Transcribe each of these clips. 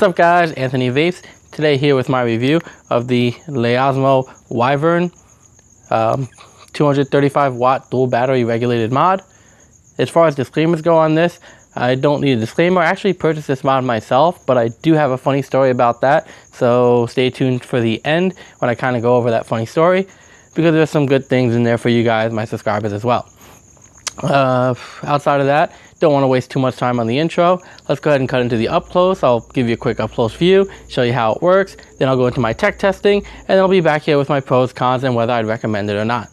What's up guys, Anthony Vapes. Today here with my review of the Laismo Wyvern 235 watt dual battery regulated mod. As far as disclaimers go on this, I don't need a disclaimer. I actually purchased this mod myself, but I do have a funny story about that. So stay tuned for the end when I kind of go over that funny story, because there's some good things in there for you guys, my subscribers as well. Outside of that, don't want to waste too much time on the intro. Let's go ahead and cut into the up close. I'll give you a quick up close view, show you how it works, then I'll go into my tech testing, and then I'll be back here with my pros, cons, and whether I'd recommend it or not.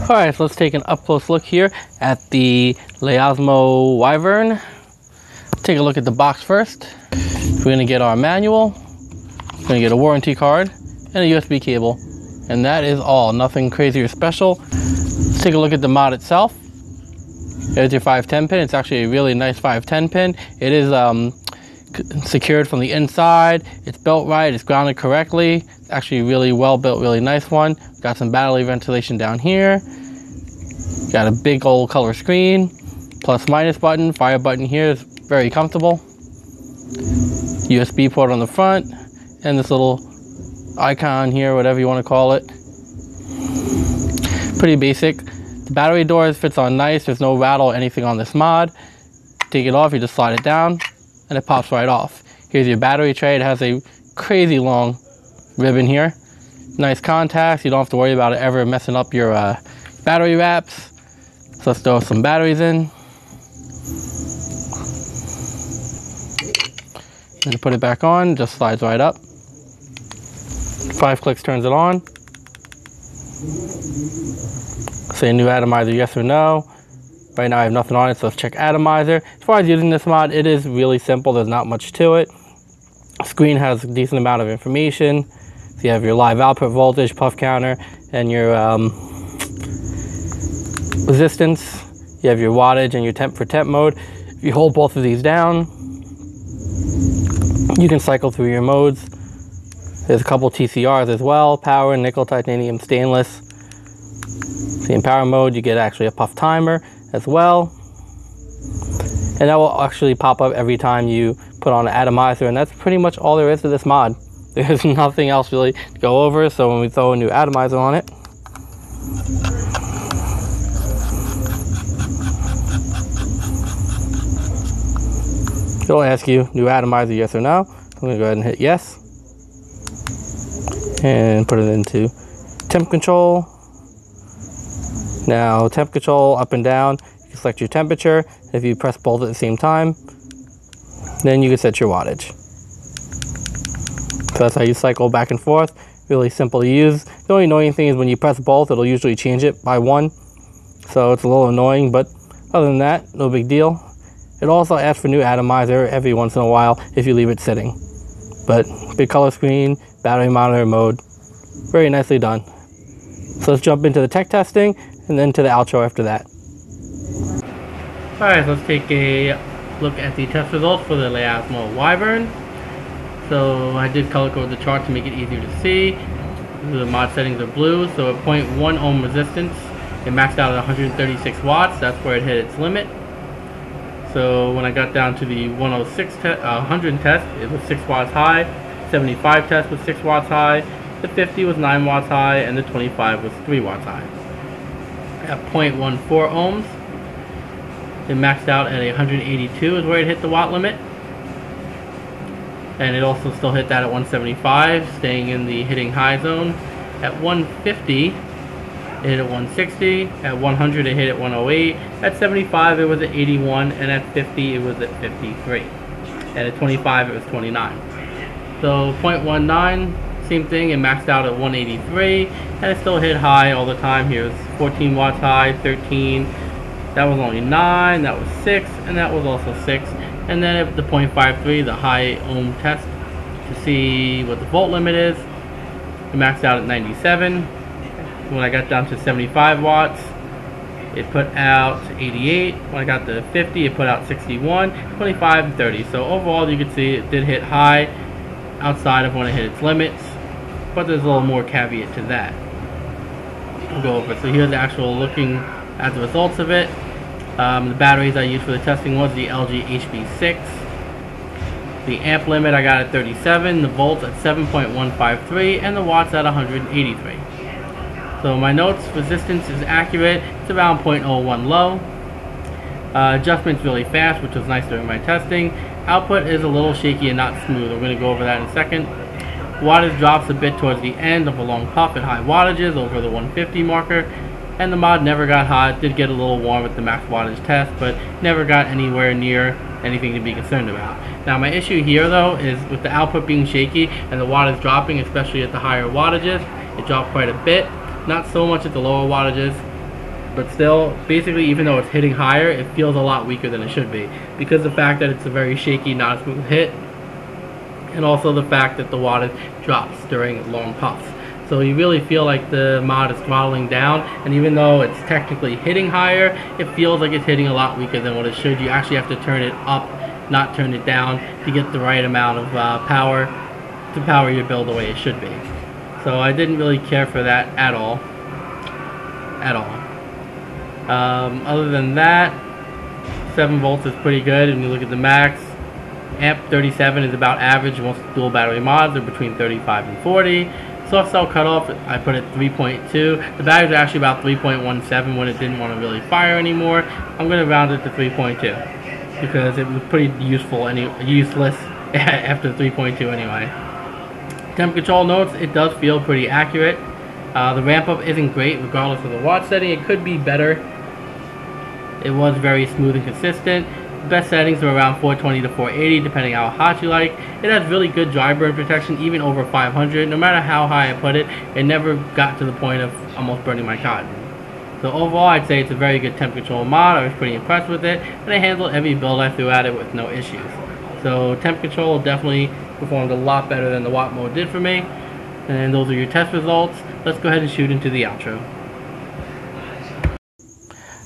Alright, so let's take an up close look here at the Laismo Wyvern. Take a look at the box first. We're going to get our manual, we're going to get a warranty card, and a USB cable. And that is all, nothing crazy or special. Let's take a look at the mod itself. There's your 510 pin. It's actually a really nice 510 pin. It is secured from the inside. It's built right. It's grounded correctly. It's actually really well built, really nice one. Got some battery ventilation down here. Got a big old color screen. Plus minus button, fire button here is very comfortable. USB port on the front. And this little icon here, whatever you want to call it. Pretty basic. The battery doors fits on nice. There's no rattle or anything on this mod. Take it off, you just slide it down and it pops right off. Here's your battery tray. It has a crazy long ribbon here. Nice contacts. You don't have to worry about it ever messing up your battery wraps. So let's throw some batteries in. And to put it back on, just slides right up. 5 clicks turns it on. Say new atomizer, yes or no. Right now I have nothing on it, so let's check atomizer. As far as using this mod, it is really simple. There's not much to it. The screen has a decent amount of information. So you have your live output voltage, puff counter, and your resistance. You have your wattage and your temp for temp mode. If you hold both of these down, you can cycle through your modes. There's a couple TCRs as well: power, nickel, titanium, stainless. See, in power mode, you get actually a puff timer as well. And that will actually pop up every time you put on an atomizer, and that's pretty much all there is to this mod. There's nothing else really to go over, so when we throw a new atomizer on it, it'll ask you, new atomizer, yes or no. I'm going to go ahead and hit yes. And put it into temp control. Now temp control up and down, you can select your temperature. If you press both at the same time, then you can set your wattage. So that's how you cycle back and forth. Really simple to use. The only annoying thing is when you press both, it'll usually change it by one. So it's a little annoying, but other than that, no big deal. It also asks for new atomizer every once in a while if you leave it sitting. But big color screen, battery monitor mode, very nicely done. So let's jump into the tech testing and then to the outro after that. Alright, so let's take a look at the test results for the Laismo Wyvern. So I did color code the chart to make it easier to see. The mod settings are blue, so at 0.1 ohm resistance, it maxed out at 136 watts. That's where it hit its limit. So when I got down to the 100 test, it was 6 watts high. 75 test was 6 watts high. The 50 was 9 watts high, and the 25 was 3 watts high. At 0.14 ohms, it maxed out at 182 is where it hit the watt limit. And it also still hit that at 175, staying in the hitting high zone. At 150, it hit at 160. At 100, it hit at 108. At 75, it was at 81. And at 50, it was at 53. And at 25, it was 29. So 0.19, same thing, it maxed out at 183, and it still hit high all the time. Here's 14 watts high, 13, that was only 9, that was 6, and that was also 6. And then at the 0.53, the high ohm test to see what the volt limit is, it maxed out at 97. When I got down to 75 watts, it put out 88. When I got to 50, it put out 61, 25, and 30. So overall, you can see it did hit high outside of when it hit its limits. But there's a little more caveat to that. We'll go over it. So here's the actual looking at the results of it. The batteries I used for the testing was the LG HB6. The amp limit I got at 37, the volts at 7.153, and the watts at 183. So my notes, resistance is accurate, it's around 0.01 low. Adjustment's really fast, which was nice during my testing. Output is a little shaky and not smooth. We're going to go over that in a second. Wattage drops a bit towards the end of a long puff at high wattages over the 150 marker. And the mod never got hot. It did get a little warm at the max wattage test, but never got anywhere near anything to be concerned about. Now my issue here though is with the output being shaky and the wattage dropping, especially at the higher wattages. It dropped quite a bit. Not so much at the lower wattages, but still, basically, even though it's hitting higher, it feels a lot weaker than it should be, because of the fact that it's a very shaky, not a smooth hit, and also the fact that the wattage drops during long puffs. So you really feel like the mod is throttling down, and even though it's technically hitting higher, it feels like it's hitting a lot weaker than what it should. You actually have to turn it up, not turn it down, to get the right amount of power to power your build the way it should be. So I didn't really care for that at all. Other than that, 7 volts is pretty good. When you look at the max, amp 37 is about average. Most dual battery mods are between 35 and 40. Soft cell cutoff, I put it 3.2. The batteries are actually about 3.17 when it didn't want to really fire anymore. I'm going to round it to 3.2 because it was pretty useless after 3.2 anyway. Temp control notes, it does feel pretty accurate. The ramp up isn't great regardless of the watt setting. It could be better. It was very smooth and consistent. The best settings are around 420 to 480 depending how hot you like. It has really good dry burn protection even over 500. No matter how high I put it, it never got to the point of almost burning my cotton. So overall I'd say it's a very good temp control mod. I was pretty impressed with it, and I handled every build I threw at it with no issues. So temp control definitely performed a lot better than the watt mode did for me. And those are your test results. Let's go ahead and shoot into the outro.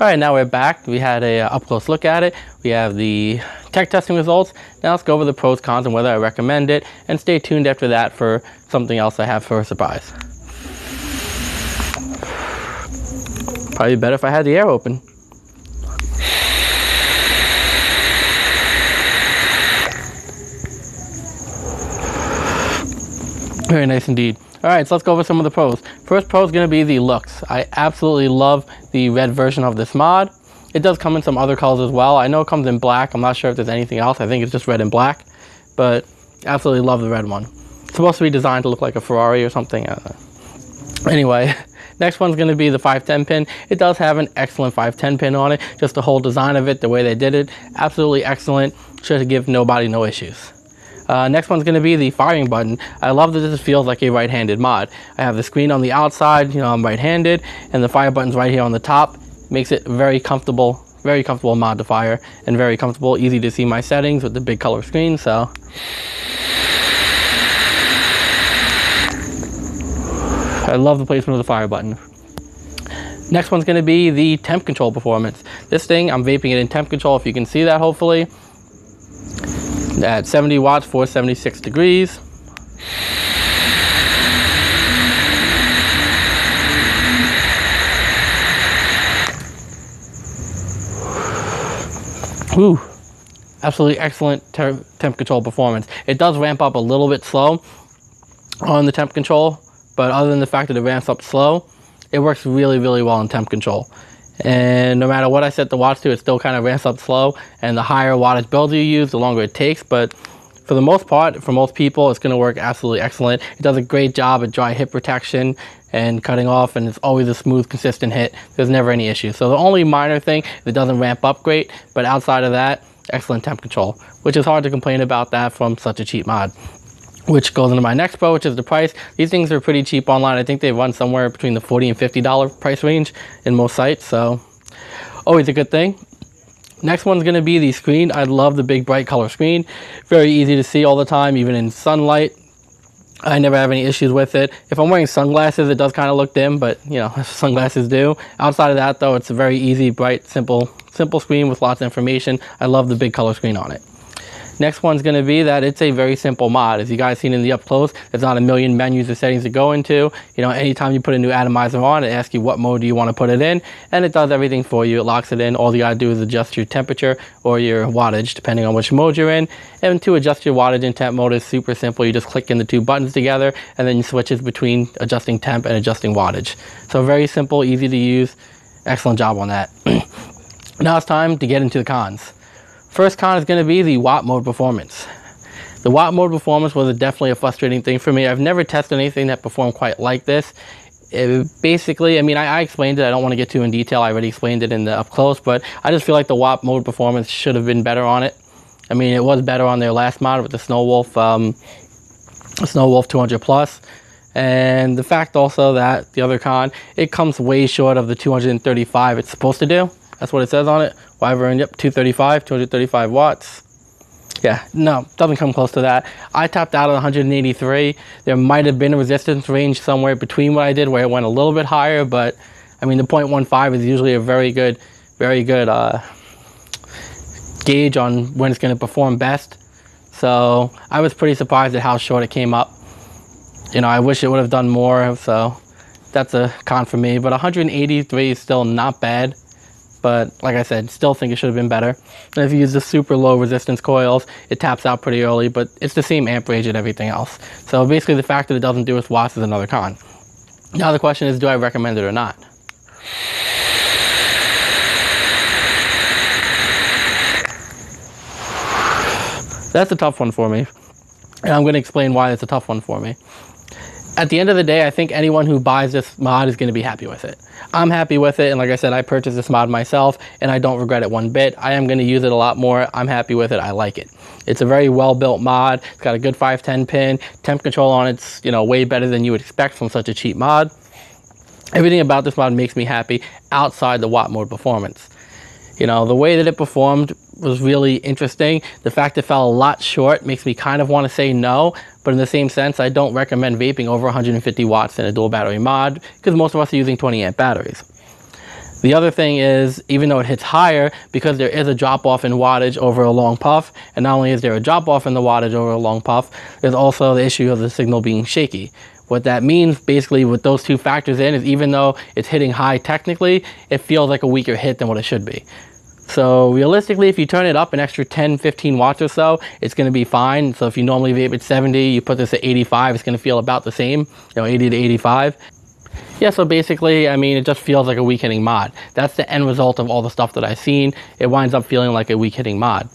Alright, now we're back. We had a up-close look at it. We have the tech testing results. Now let's go over the pros, cons, and whether I recommend it. And stay tuned after that for something else I have for a surprise. Probably better if I had the air open. Very nice indeed. Alright, so let's go over some of the pros. First pro is going to be the looks. I absolutely love the red version of this mod. It does come in some other colors as well. I know it comes in black. I'm not sure if there's anything else. I think it's just red and black. But absolutely love the red one. It's supposed to be designed to look like a Ferrari or something. Anyway, next one's going to be the 510 pin. It does have an excellent 510 pin on it. Just the whole design of it, the way they did it, absolutely excellent. Should give nobody no issues. Next one's going to be the firing button. I love that this feels like a right-handed mod. I have the screen on the outside, you know, I'm right-handed, and the fire button's right here on the top. Makes it very comfortable mod to fire, and very comfortable, easy to see my settings with the big color screen, so. I love the placement of the fire button. Next one's going to be the temp control performance. This thing, I'm vaping it in temp control, if you can see that hopefully. At 70 watts, 476 degrees. Whew. Absolutely excellent temp control performance. It does ramp up a little bit slow on the temp control, but other than the fact that it ramps up slow, it works really, really well in temp control. And no matter what I set the watts to, it still kind of ramps up slow, and the higher wattage builds you use, the longer it takes. But for the most part, for most people, it's going to work absolutely excellent. It does a great job at dry hit protection and cutting off, and it's always a smooth, consistent hit. There's never any issues. So the only minor thing, it doesn't ramp up great, but outside of that, excellent temp control, which is hard to complain about that from such a cheap mod. Which goes into my next pro, which is the price. These things are pretty cheap online. I think they run somewhere between the $40 and $50 price range in most sites, so always a good thing. Next one's going to be the screen. I love the big bright color screen. Very easy to see all the time, even in sunlight. I never have any issues with it. If I'm wearing sunglasses, it does kind of look dim, but you know, sunglasses do. Outside of that though, it's a very easy, bright, simple screen with lots of information. I love the big color screen on it. Next one's going to be that it's a very simple mod. As you guys seen in the up close, there's not a million menus or settings to go into. You know, anytime you put a new atomizer on, it asks you what mode do you want to put it in, and it does everything for you. It locks it in. All you got to do is adjust your temperature or your wattage, depending on which mode you're in. And to adjust your wattage and temp mode is super simple. You just click in the two buttons together, and then you switches between adjusting temp and adjusting wattage. So very simple, easy to use. Excellent job on that. Now it's time to get into the cons. First con is going to be the watt mode performance. The watt mode performance was definitely a frustrating thing for me. I've never tested anything that performed quite like this. Basically, I mean, I explained it. I don't want to get too in detail. I already explained it in the up close, but I just feel like the watt mode performance should have been better on it. I mean, it was better on their last mod with the Snow Wolf 200 plus. And the fact also that the other con, it comes way short of the 235 it's supposed to do. That's what it says on it. Wyvern, yep, 235 watts. Yeah, no, doesn't come close to that. I tapped out at 183. There might have been a resistance range somewhere between what I did where it went a little bit higher, but I mean, the 0.15 is usually a very good gauge on when it's going to perform best. So I was pretty surprised at how short it came up. You know, I wish it would have done more, so that's a con for me. But 183 is still not bad. But like I said, still think it should have been better. And if you use the super low resistance coils, it taps out pretty early, but it's the same amperage and everything else. So basically the fact that it doesn't do its watts is another con. Now the question is, do I recommend it or not? That's a tough one for me. And I'm going to explain why it's a tough one for me. At the end of the day, I think anyone who buys this mod is going to be happy with it. I'm happy with it, and like I said, I purchased this mod myself, and I don't regret it one bit. I am going to use it a lot more. I'm happy with it. I like it. It's a very well-built mod. It's got a good 510 pin. Temp control on it's, you know, way better than you would expect from such a cheap mod. Everything about this mod makes me happy outside the watt mode performance. You know, the way that it performed was really interesting. The fact it fell a lot short makes me kind of want to say no, but in the same sense, I don't recommend vaping over 150 watts in a dual battery mod because most of us are using 20 amp batteries. The other thing is, even though it hits higher, because there is a drop off in wattage over a long puff, and not only is there a drop off in the wattage over a long puff, there's also the issue of the signal being shaky. What that means, basically, with those two factors in, is even though it's hitting high technically, it feels like a weaker hit than what it should be. So realistically, if you turn it up an extra 10-15 watts or so, it's going to be fine. So if you normally vape at 70, you put this at 85, it's going to feel about the same, you know, 80 to 85. Yeah, so basically, I mean, it just feels like a weak hitting mod. That's the end result of all the stuff that I've seen. It winds up feeling like a weak hitting mod.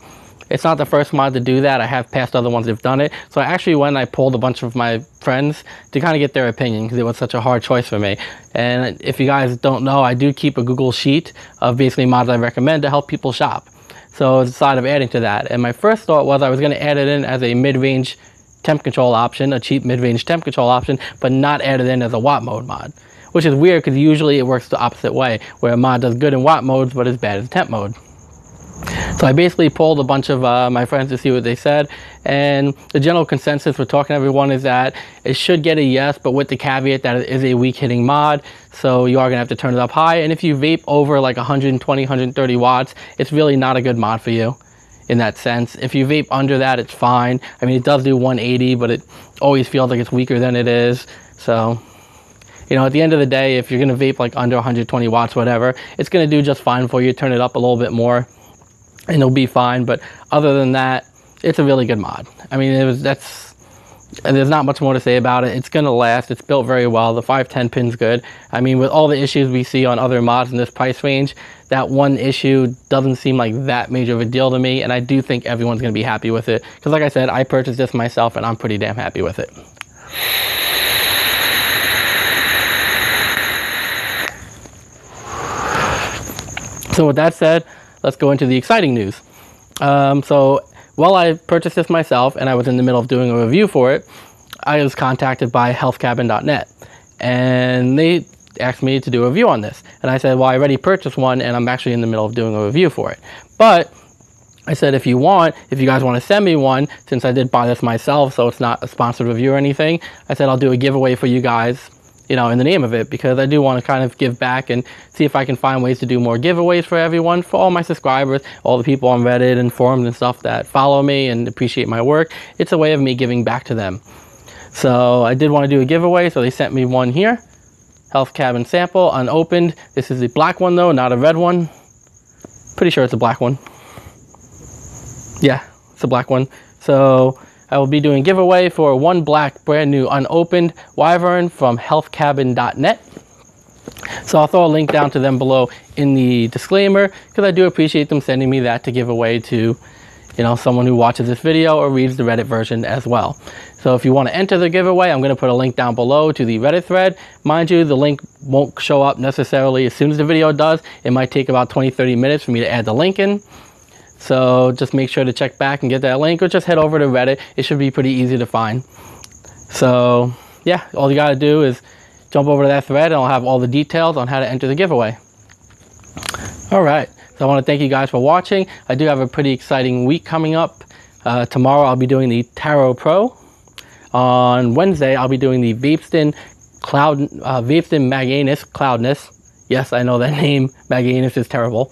It's not the first mod to do that. I have passed other ones that have done it. So I actually went and I polled a bunch of my friends to kind of get their opinion because it was such a hard choice for me. And if you guys don't know, I do keep a Google sheet of basically mods I recommend to help people shop. So I decided of adding to that. And my first thought was I was going to add it in as a mid-range temp control option, a cheap mid-range temp control option, but not add it in as a watt mode mod. Which is weird because usually it works the opposite way, where a mod does good in watt modes but is bad in temp mode. So I basically polled a bunch of my friends to see what they said, and the general consensus for talking to everyone is that it should get a yes, but with the caveat that it is a weak hitting mod, so you are going to have to turn it up high. And if you vape over like 120, 130 watts, it's really not a good mod for you in that sense. If you vape under that, it's fine. I mean, it does do 180, but it always feels like it's weaker than it is. So, you know, at the end of the day, if you're going to vape like under 120 watts, whatever, it's going to do just fine for you. Turn it up a little bit more and it'll be fine. But other than that, it's a really good mod. I mean, there's not much more to say about it. It's going to last. It's built very well. The 510 pin's good. I mean, with all the issues we see on other mods in this price range, that one issue doesn't seem like that major of a deal to me. And I do think everyone's going to be happy with it. Because like I said, I purchased this myself and I'm pretty damn happy with it. So with that said, let's go into the exciting news. So while I purchased this myself and I was in the middle of doing a review for it, I was contacted by healthcabin.net and they asked me to do a review on this. And I said, well, I already purchased one and I'm actually in the middle of doing a review for it. But I said, if you guys want to send me one, since I did buy this myself, so it's not a sponsored review or anything, I said, I'll do a giveaway for you guys you know, in the name of it, because I do want to kind of give back and see if I can find ways to do more giveaways for everyone, for all my subscribers, all the people on Reddit and forums and stuff that follow me and appreciate my work. It's a way of me giving back to them. So I did want to do a giveaway, so they sent me one here. Health Cabin sample, unopened. This is the black one though, not a red one. Pretty sure it's a black one. Yeah, it's a black one. So I will be doing a giveaway for one black brand new unopened Wyvern from healthcabin.net. So I'll throw a link down to them below in the disclaimer, because I do appreciate them sending me that to give away to, you know, someone who watches this video or reads the Reddit version as well. So if you want to enter the giveaway, I'm going to put a link down below to the Reddit thread. Mind you, the link won't show up necessarily as soon as the video does. It might take about 20-30 minutes for me to add the link in. So just make sure to check back and get that link, or just head over to Reddit. It should be pretty easy to find. So yeah, all you got to do is jump over to that thread and I'll have all the details on how to enter the giveaway. All right, so I want to thank you guys for watching. I do have a pretty exciting week coming up. Tomorrow I'll be doing the Tarot Pro. On Wednesday I'll be doing the Vapeston Maganus Cloudness. Yes, I know that name, Maganus, is terrible.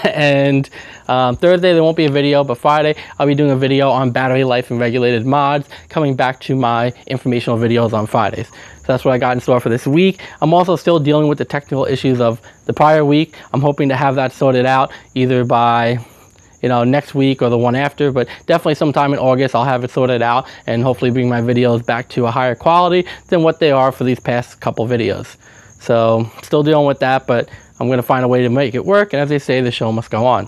And Thursday there won't be a video, but Friday I'll be doing a video on battery life and regulated mods, coming back to my informational videos on Fridays. So that's what I got in store for this week. I'm also still dealing with the technical issues of the prior week. I'm hoping to have that sorted out either by, you know, next week or the one after, but definitely sometime in August I'll have it sorted out and hopefully bring my videos back to a higher quality than what they are for these past couple videos. So still dealing with that, but I'm going to find a way to make it work. And as they say, the show must go on.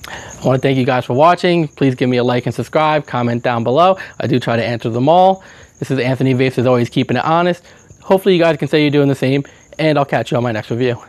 I want to thank you guys for watching. Please give me a like and subscribe, comment down below. I do try to answer them all. This is Anthony Vapes, as always, keeping it honest. Hopefully you guys can say you're doing the same, and I'll catch you on my next review.